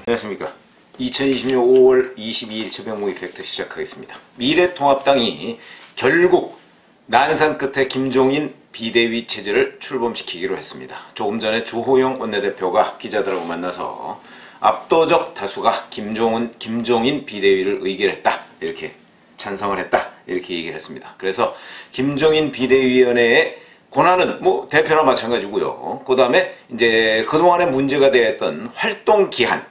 안녕하십니까. 2020년 5월 22일 저병모 이펙트 시작하겠습니다. 미래통합당이 결국 난상 끝에 김종인 비대위 체제를 출범시키기로 했습니다. 조금 전에 주호영 원내대표가 기자들하고 만나서 압도적 다수가 김종인 비대위를 의결했다, 이렇게 찬성을 했다, 이렇게 얘기를 했습니다. 그래서 김종인 비대위원회의 권한은 뭐 대표나 마찬가지고요. 그 다음에 이제 그동안에 문제가 되었던 활동 기한,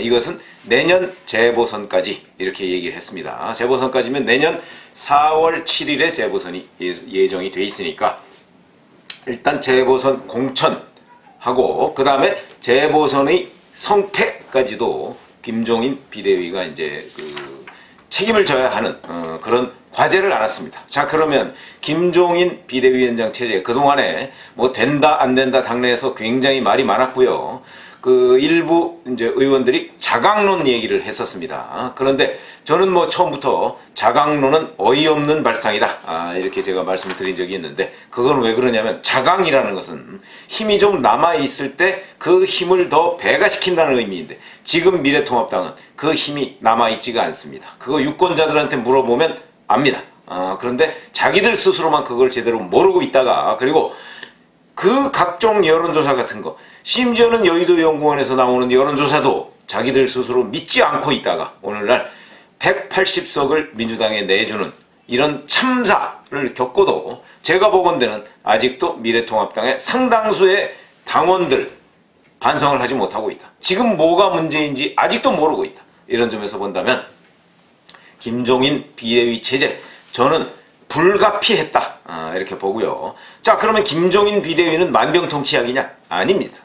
이것은 내년 재보선까지 이렇게 얘기를 했습니다. 재보선까지면 내년 4월 7일에 재보선이 예정이 돼 있으니까 일단 재보선 공천하고 그 다음에 재보선의 성패까지도 김종인 비대위가 이제 책임을 져야 하는 그런 과제를 안았습니다. 자, 그러면 김종인 비대위원장 체제, 그동안에 뭐 된다 안 된다 당내에서 굉장히 말이 많았고요. 일부 이제 의원들이 자강론 얘기를 했었습니다. 그런데 저는 뭐 처음부터 자강론은 어이없는 발상이다, 이렇게 제가 말씀을 드린 적이 있는데, 그건 왜 그러냐면 자강이라는 것은 힘이 좀 남아있을 때 그 힘을 더 배가시킨다는 의미인데, 지금 미래통합당은 그 힘이 남아있지가 않습니다. 그거 유권자들한테 물어보면 압니다. 그런데 자기들 스스로만 그걸 제대로 모르고 있다가, 그리고 그 각종 여론조사 같은 거, 심지어는 여의도 연구원에서 나오는 여론조사도 자기들 스스로 믿지 않고 있다가 오늘날 180석을 민주당에 내주는 이런 참사를 겪고도 제가 보건대는 아직도 미래통합당의 상당수의 당원들 반성을 하지 못하고 있다. 지금 뭐가 문제인지 아직도 모르고 있다. 이런 점에서 본다면 김종인 비대위 체제, 저는 불가피했다, 이렇게 보고요. 자, 그러면 김종인 비대위는 만병통치약이냐? 아닙니다.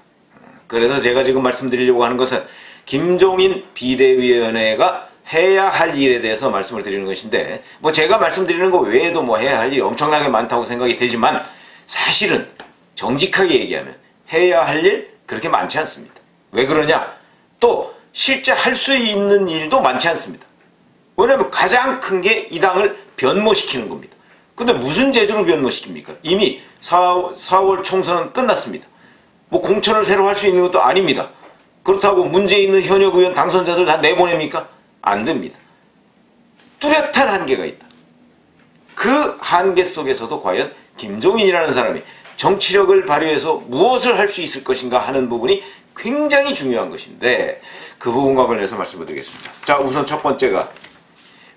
그래서 제가 지금 말씀드리려고 하는 것은 김종인 비대위원회가 해야 할 일에 대해서 말씀을 드리는 것인데, 뭐 제가 말씀드리는 거 외에도 뭐 해야 할 일이 엄청나게 많다고 생각이 되지만, 사실은 정직하게 얘기하면 해야 할 일 그렇게 많지 않습니다. 왜 그러냐? 또 실제 할 수 있는 일도 많지 않습니다. 왜냐하면 가장 큰 게 이 당을 변모시키는 겁니다. 근데 무슨 재주로 변모시킵니까? 이미 4월 총선은 끝났습니다. 뭐 공천을 새로 할 수 있는 것도 아닙니다. 그렇다고 문제 있는 현역 의원 당선자들 다 내보냅니까? 안 됩니다. 뚜렷한 한계가 있다. 그 한계 속에서도 과연 김종인이라는 사람이 정치력을 발휘해서 무엇을 할 수 있을 것인가 하는 부분이 굉장히 중요한 것인데, 그 부분과 관련해서 말씀을 드리겠습니다. 자, 우선 첫 번째가,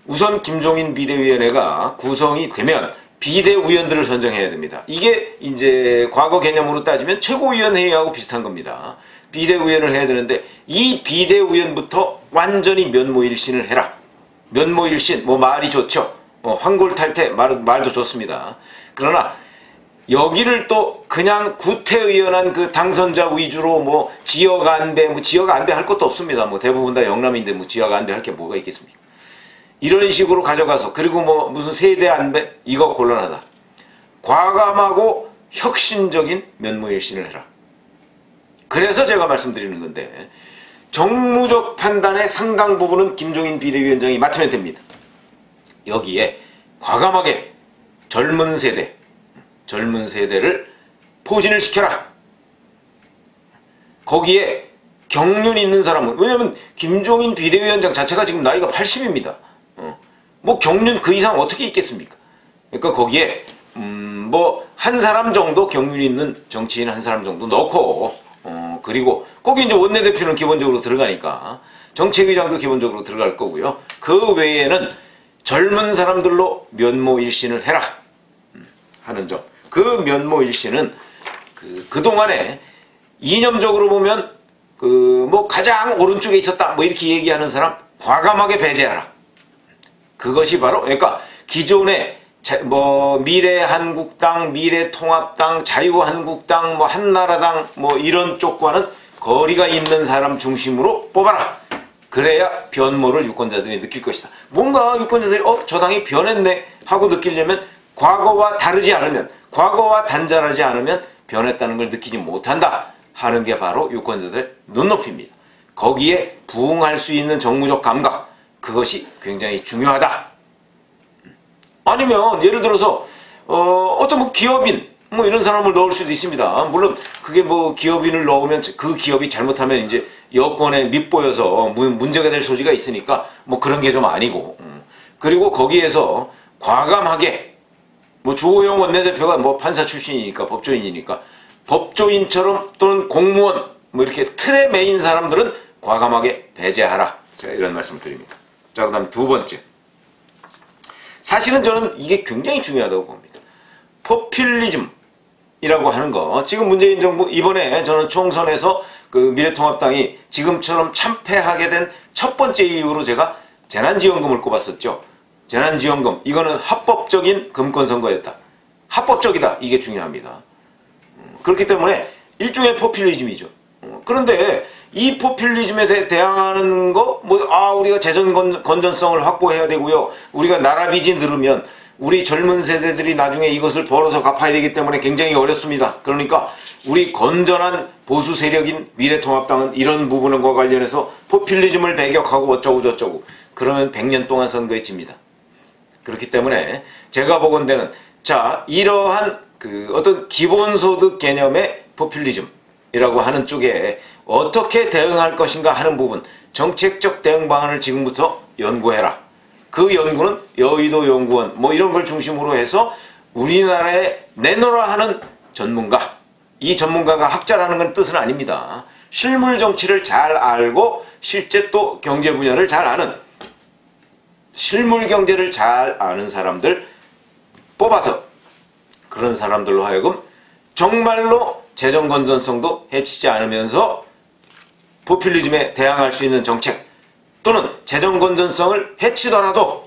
우선 김종인 비대위원회가 구성이 되면 비대위원들을 선정해야 됩니다. 이게 이제 과거 개념으로 따지면 최고위원회의하고 비슷한 겁니다. 비대위원을 해야 되는데, 이 비대위원부터 완전히 면모일신을 해라. 면모일신, 뭐 말이 좋죠. 황골탈퇴 말도 좋습니다. 그러나 여기를 또 그냥 구태의연한 그 당선자 위주로 뭐 지역 안배, 뭐 지역 안배 할 것도 없습니다. 뭐 대부분 다 영남인데 뭐 지역 안배 할 게 뭐가 있겠습니까? 이런 식으로 가져가서, 그리고 뭐 무슨 세대 안배, 이거 곤란하다. 과감하고 혁신적인 면모일신을 해라. 그래서 제가 말씀드리는 건데, 정무적 판단의 상당 부분은 김종인 비대위원장이 맡으면 됩니다. 여기에 과감하게 젊은 세대를 포진을 시켜라. 거기에 경륜 있는 사람은, 왜냐면 김종인 비대위원장 자체가 지금 나이가 80입니다. 뭐 경륜 그 이상 어떻게 있겠습니까? 그러니까 거기에 뭐 한 사람 정도 경륜 있는 정치인 한 사람 정도 넣고, 그리고 거기 이제 원내대표는 기본적으로 들어가니까 정책위장도 기본적으로 들어갈 거고요. 그 외에는 젊은 사람들로 면모일신을 해라 하는 점. 그 면모일신은 그동안에 이념적으로 보면 뭐 가장 오른쪽에 있었다, 뭐 이렇게 얘기하는 사람 과감하게 배제하라. 그것이 바로, 그러니까 기존의 뭐 미래한국당, 미래통합당, 자유한국당, 뭐 한나라당, 뭐 이런 쪽과는 거리가 있는 사람 중심으로 뽑아라. 그래야 변모를 유권자들이 느낄 것이다. 뭔가 유권자들이 저 당이 변했네 하고 느끼려면 과거와 다르지 않으면, 과거와 단절하지 않으면 변했다는 걸 느끼지 못한다 하는 게 바로 유권자들의 눈높이입니다. 거기에 부응할 수 있는 정무적 감각, 그것이 굉장히 중요하다. 아니면 예를 들어서 어떤 뭐 기업인, 뭐 이런 사람을 넣을 수도 있습니다. 물론 그게 뭐 기업인을 넣으면 그 기업이 잘못하면 이제 여권에 밑보여서 문제가 될 소지가 있으니까 뭐 그런 게 좀 아니고. 그리고 거기에서 과감하게 뭐 주호영 원내대표가 뭐 판사 출신이니까 법조인이니까 법조인처럼 또는 공무원 뭐 이렇게 틀에 매인 사람들은 과감하게 배제하라. 제가 이런 말씀을 드립니다. 자, 그 다음 두 번째. 사실은 저는 이게 굉장히 중요하다고 봅니다. 포퓰리즘이라고 하는 거. 지금 문재인 정부 이번에 저는 총선에서 그 미래통합당이 지금처럼 참패하게 된 첫 번째 이유로 제가 재난지원금을 꼽았었죠. 재난지원금. 이거는 합법적인 금권선거였다. 합법적이다. 이게 중요합니다. 그렇기 때문에 일종의 포퓰리즘이죠. 그런데 이 포퓰리즘에 대항하는 거, 우리가 재정 건전성을 확보해야 되고요. 우리가 나라 빚이 늘으면 우리 젊은 세대들이 나중에 이것을 벌어서 갚아야 되기 때문에 굉장히 어렵습니다. 그러니까 우리 건전한 보수 세력인 미래통합당은 이런 부분과 관련해서 포퓰리즘을 배격하고 어쩌고 저쩌고 그러면 100년 동안 선거에 집니다. 그렇기 때문에 제가 보건대는 자, 이러한 그 어떤 기본소득 개념의 포퓰리즘이라고 하는 쪽에 어떻게 대응할 것인가 하는 부분, 정책적 대응 방안을 지금부터 연구해라. 그 연구는 여의도 연구원 뭐 이런 걸 중심으로 해서 우리나라에 내놓으라 하는 전문가, 이 전문가가 학자라는 건 뜻은 아닙니다. 실물 정치를 잘 알고 실제 또 경제 분야를 잘 아는, 실물 경제를 잘 아는 사람들 뽑아서 그런 사람들로 하여금 정말로 재정 건전성도 해치지 않으면서 포퓰리즘에 대항할 수 있는 정책 또는 재정 건전성을 해치더라도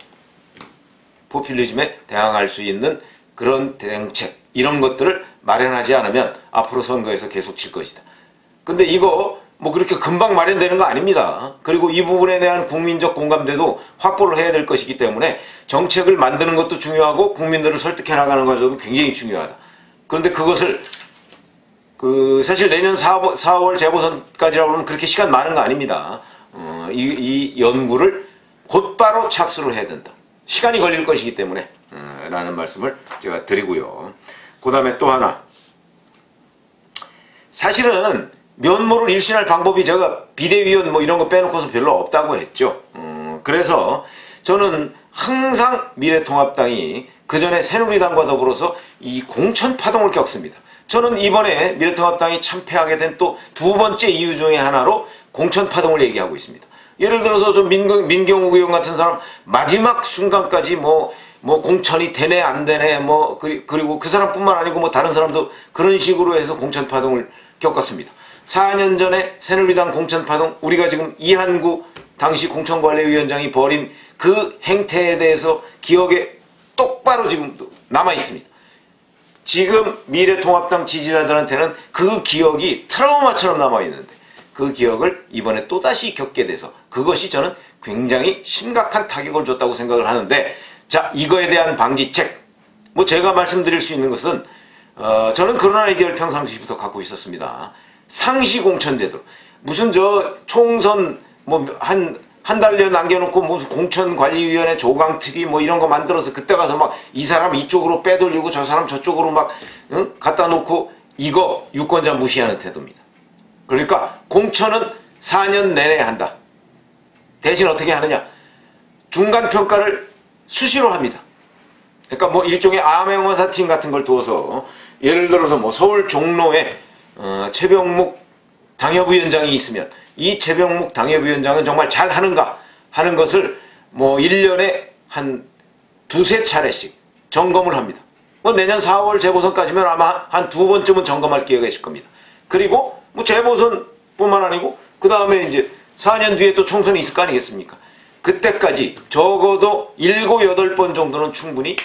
포퓰리즘에 대항할 수 있는 그런 대응책 이런 것들을 마련하지 않으면 앞으로 선거에서 계속 질 것이다. 근데 이거 뭐 그렇게 금방 마련되는 거 아닙니다. 그리고 이 부분에 대한 국민적 공감대도 확보를 해야 될 것이기 때문에 정책을 만드는 것도 중요하고 국민들을 설득해 나가는 것도 굉장히 중요하다. 그런데 그것을 사실 내년 4월 재보선까지라고 하면 그렇게 시간 많은 거 아닙니다. 이 연구를 곧바로 착수를 해야 된다. 시간이 걸릴 것이기 때문에 라는 말씀을 제가 드리고요. 그 다음에 또 하나, 사실은 면모를 일신할 방법이 제가 비대위원 뭐 이런 거 빼놓고서 별로 없다고 했죠. 그래서 저는 항상 미래통합당이 그전에 새누리당과 더불어서 이 공천파동을 겪습니다. 저는 이번에 미래통합당이 참패하게 된 또 두 번째 이유 중에 하나로 공천파동을 얘기하고 있습니다. 예를 들어서 좀 민경욱 의원 같은 사람 마지막 순간까지 뭐 공천이 되네 안 되네 그리고 그 사람뿐만 아니고 뭐 다른 사람도 그런 식으로 해서 공천파동을 겪었습니다. 4년 전에 새누리당 공천파동, 우리가 지금 이한구 당시 공천관리위원장이 벌인 그 행태에 대해서 기억에 똑바로 지금도 남아있습니다. 지금 미래통합당 지지자들한테는 그 기억이 트라우마처럼 남아있는데 그 기억을 이번에 또다시 겪게 돼서 그것이 저는 굉장히 심각한 타격을 줬다고 생각을 하는데, 자, 이거에 대한 방지책, 뭐 제가 말씀드릴 수 있는 것은 저는 그런 아이디어를 평상시부터 갖고 있었습니다. 상시공천제도. 무슨 총선 한 달여 남겨놓고 무슨 공천관리위원회 조강특위 뭐 이런 거 만들어서 그때 가서 막 이 사람 이쪽으로 빼돌리고 저 사람 저쪽으로 막 갖다 놓고, 이거 유권자 무시하는 태도입니다. 그러니까 공천은 4년 내내 한다. 대신 어떻게 하느냐? 중간평가를 수시로 합니다. 그러니까 뭐 일종의 암행어사팀 같은 걸 두어서, 예를 들어서 뭐 서울 종로에 최병묵 당협위원장이 있으면 이 최병묵 당협위원장은 정말 잘하는가 하는 것을 뭐 1년에 한 두세 차례씩 점검을 합니다. 뭐 내년 4월 재보선까지면 아마 한 두 번쯤은 점검할 기회가 있을 겁니다. 그리고 뭐 재보선뿐만 아니고 그 다음에 이제 4년 뒤에 또 총선이 있을 거 아니겠습니까? 그때까지 적어도 7, 8번 정도는 충분히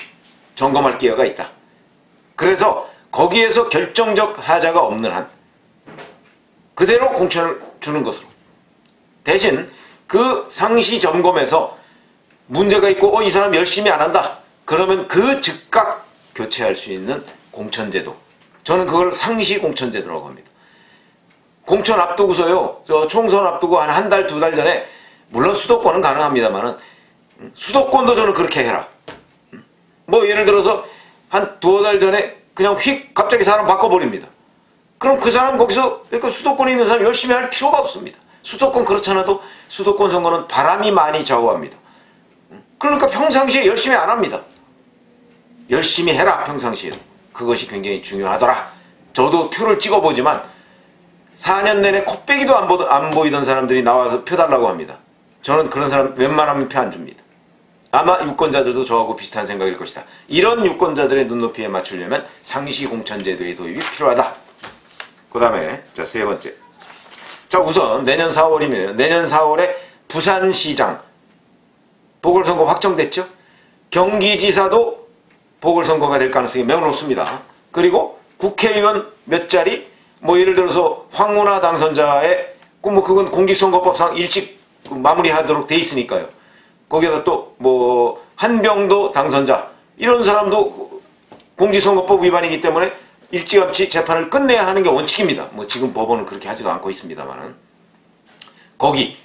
점검할 기회가 있다. 그래서 거기에서 결정적 하자가 없는 한 그대로 공천을 주는 것으로, 대신 그 상시 점검에서 문제가 있고 이 사람 열심히 안 한다 그러면 그 즉각 교체할 수 있는 공천제도, 저는 그걸 상시 공천제도라고 합니다. 공천 앞두고서요, 총선 앞두고 한 달, 두 달 전에, 물론 수도권은 가능합니다만은 수도권도 저는 그렇게 해라. 뭐 예를 들어서 한 두어 달 전에 그냥 휙 갑자기 사람 바꿔버립니다. 그럼 그 사람 거기서 그러니까 수도권에 있는 사람 열심히 할 필요가 없습니다. 수도권 그렇잖아도 수도권 선거는 바람이 많이 좌우합니다. 그러니까 평상시에 열심히 안 합니다. 열심히 해라 평상시에. 그것이 굉장히 중요하더라. 저도 표를 찍어보지만 4년 내내 코빼기도 안 보이던 사람들이 나와서 표 달라고 합니다. 저는 그런 사람 웬만하면 표 안 줍니다. 아마 유권자들도 저하고 비슷한 생각일 것이다. 이런 유권자들의 눈높이에 맞추려면 상시공천제도의 도입이 필요하다. 그 다음에 자, 세 번째. 자, 우선 내년 4월이면 내년 4월에 부산시장 보궐선거 확정됐죠? 경기지사도 보궐선거가 될 가능성이 매우 높습니다. 그리고 국회의원 몇 자리, 뭐 예를 들어서 황운하 당선자의 뭐 그건 공직선거법상 일찍 마무리하도록 돼 있으니까요. 거기에다 또 뭐 한병도 당선자 이런 사람도 공직선거법 위반이기 때문에 일찌감치 재판을 끝내야 하는 게 원칙입니다. 뭐 지금 법원은 그렇게 하지도 않고 있습니다만은 거기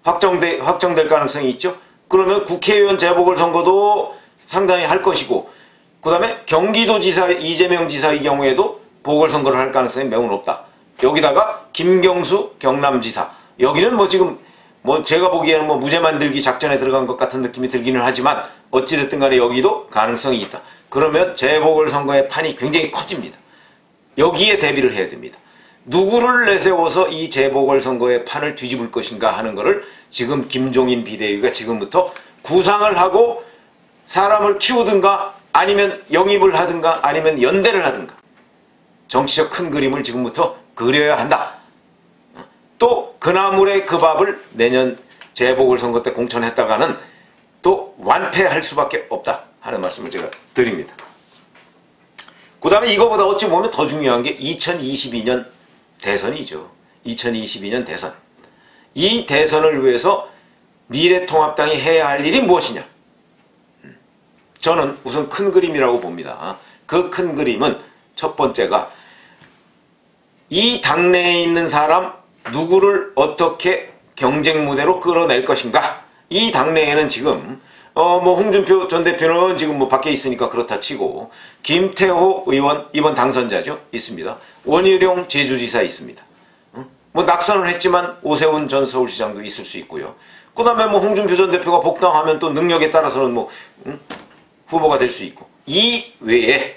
확정될 가능성이 있죠. 그러면 국회의원 재보궐선거도 상당히 할 것이고 그 다음에 경기도지사 이재명 지사의 경우에도 보궐선거를 할 가능성이 매우 높다. 여기다가 김경수 경남지사 여기는 뭐 지금 뭐 제가 보기에는 뭐 무죄 만들기 작전에 들어간 것 같은 느낌이 들기는 하지만 어찌됐든 간에 여기도 가능성이 있다. 그러면 재보궐선거의 판이 굉장히 커집니다. 여기에 대비를 해야 됩니다. 누구를 내세워서 이 재보궐선거의 판을 뒤집을 것인가 하는 것을 지금 김종인 비대위가 지금부터 구상을 하고 사람을 키우든가 아니면 영입을 하든가 아니면 연대를 하든가 정치적 큰 그림을 지금부터 그려야 한다. 또 그나물의 그 밥을 내년 재보궐선거 때 공천했다가는 또 완패할 수밖에 없다 하는 말씀을 제가 드립니다. 그 다음에 이거보다 어찌 보면 더 중요한 게 2022년 대선이죠. 2022년 대선. 이 대선을 위해서 미래통합당이 해야 할 일이 무엇이냐? 저는 우선 큰 그림이라고 봅니다. 그 큰 그림은 첫 번째가 이 당내에 있는 사람 누구를 어떻게 경쟁 무대로 끌어낼 것인가? 이 당내에는 지금 뭐 홍준표 전 대표는 지금 뭐 밖에 있으니까 그렇다 치고 김태호 의원 이번 당선자죠 있습니다. 원희룡 제주지사 있습니다. 뭐 낙선을 했지만 오세훈 전 서울시장도 있을 수 있고요. 그 다음에 뭐 홍준표 전 대표가 복당하면 또 능력에 따라서는 뭐 후보가 될 수 있고 이 외에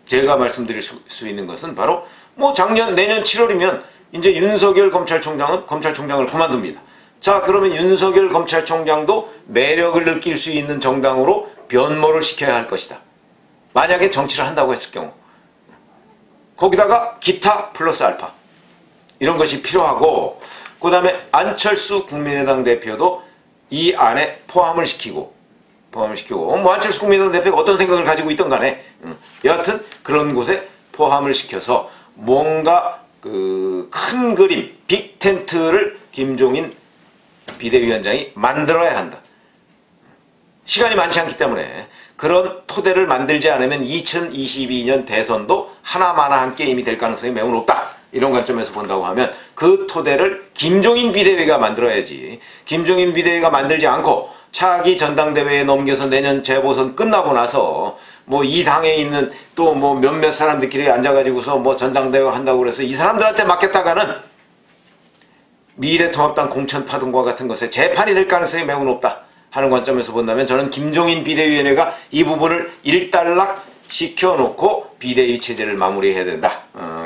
제가 말씀드릴 수 있는 것은 바로 뭐 내년 7월이면 이제 윤석열 검찰총장은 검찰총장을 그만둡니다. 자, 그러면 윤석열 검찰총장도 매력을 느낄 수 있는 정당으로 변모를 시켜야 할 것이다. 만약에 정치를 한다고 했을 경우. 거기다가 기타 플러스 알파. 이런 것이 필요하고 그 다음에 안철수 국민의당 대표도 이 안에 포함을 시키고 뭐 안철수 국민의당 대표가 어떤 생각을 가지고 있던 간에 여하튼 그런 곳에 포함을 시켜서 뭔가 그 큰 그림, 빅 텐트를 김종인 비대위원장이 만들어야 한다. 시간이 많지 않기 때문에 그런 토대를 만들지 않으면 2022년 대선도 하나마나한 게임이 될 가능성이 매우 높다. 이런 관점에서 본다고 하면 그 토대를 김종인 비대위가 만들어야지 김종인 비대위가 만들지 않고 차기 전당대회에 넘겨서 내년 재보선 끝나고 나서 뭐 이 당에 있는 또 뭐 몇몇 사람들끼리 앉아가지고서 뭐 전당대회 한다고 그래서 이 사람들한테 맡겼다가는 미래통합당 공천파동과 같은 것에 재판이 될 가능성이 매우 높다 하는 관점에서 본다면 저는 김종인 비대위원회가 이 부분을 일단락 시켜놓고 비대위 체제를 마무리해야 된다.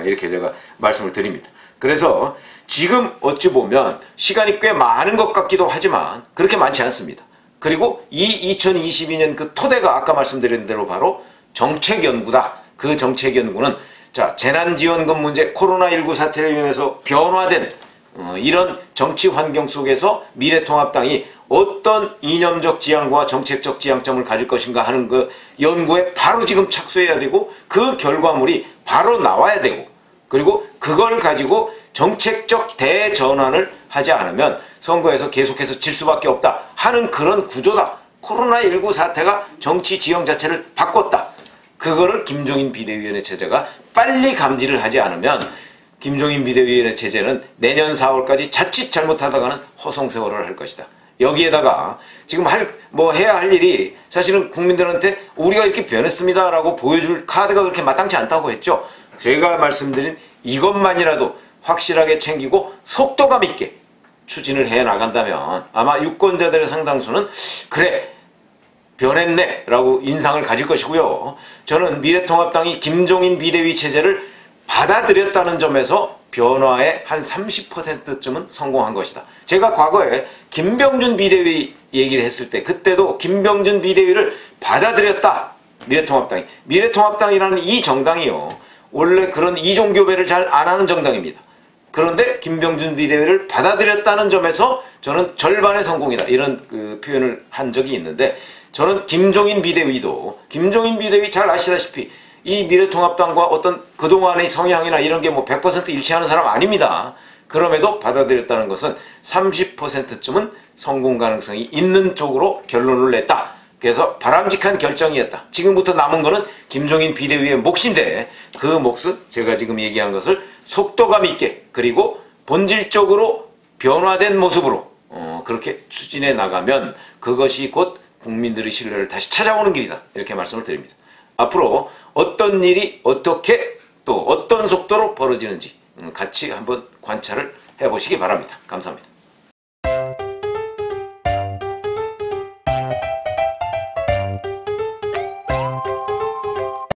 이렇게 제가 말씀을 드립니다. 그래서 지금 어찌 보면 시간이 꽤 많은 것 같기도 하지만 그렇게 많지 않습니다. 그리고 이 2022년 그 토대가 아까 말씀드린 대로 바로 정책연구다. 그 정책연구는 자 재난지원금 문제, 코로나19 사태로 인해서 변화된 이런 정치 환경 속에서 미래통합당이 어떤 이념적 지향과 정책적 지향점을 가질 것인가 하는 그 연구에 바로 지금 착수해야 되고 그 결과물이 바로 나와야 되고 그리고 그걸 가지고 정책적 대전환을 하지 않으면 선거에서 계속해서 질 수밖에 없다 하는 그런 구조다. 코로나19 사태가 정치 지형 자체를 바꿨다. 그거를 김종인 비대위원회 체제가 빨리 감지를 하지 않으면 김종인 비대위원회 체제는 내년 4월까지 자칫 잘못하다가는 허송세월을 할 것이다. 여기에다가 지금 해야 할 일이 사실은 국민들한테 우리가 이렇게 변했습니다라고 보여줄 카드가 그렇게 마땅치 않다고 했죠. 제가 말씀드린 이것만이라도 확실하게 챙기고 속도감 있게 추진을 해 나간다면 아마 유권자들의 상당수는 그래 변했네 라고 인상을 가질 것이고요. 저는 미래통합당이 김종인 비대위 체제를 받아들였다는 점에서 변화의 한 30%쯤은 성공한 것이다. 제가 과거에 김병준 비대위 얘기를 했을 때 그때도 김병준 비대위를 받아들였다. 미래통합당이. 미래통합당이라는 이 정당이요. 원래 그런 이종교배를 잘 안 하는 정당입니다. 그런데 김병준 비대위를 받아들였다는 점에서 저는 절반의 성공이다. 이런 표현을 한 적이 있는데 저는 김종인 비대위도 김종인 비대위 잘 아시다시피 이 미래통합당과 어떤 그동안의 성향이나 이런 게 뭐 100% 일치하는 사람 아닙니다. 그럼에도 받아들였다는 것은 30%쯤은 성공 가능성이 있는 쪽으로 결론을 냈다. 그래서 바람직한 결정이었다. 지금부터 남은 거는 김종인 비대위의 몫인데 그 몫은 제가 지금 얘기한 것을 속도감 있게 그리고 본질적으로 변화된 모습으로 그렇게 추진해 나가면 그것이 곧 국민들의 신뢰를 다시 찾아오는 길이다. 이렇게 말씀을 드립니다. 앞으로 어떤 일이 어떻게 또 어떤 속도로 벌어지는지 같이 한번 관찰을 해보시기 바랍니다. 감사합니다.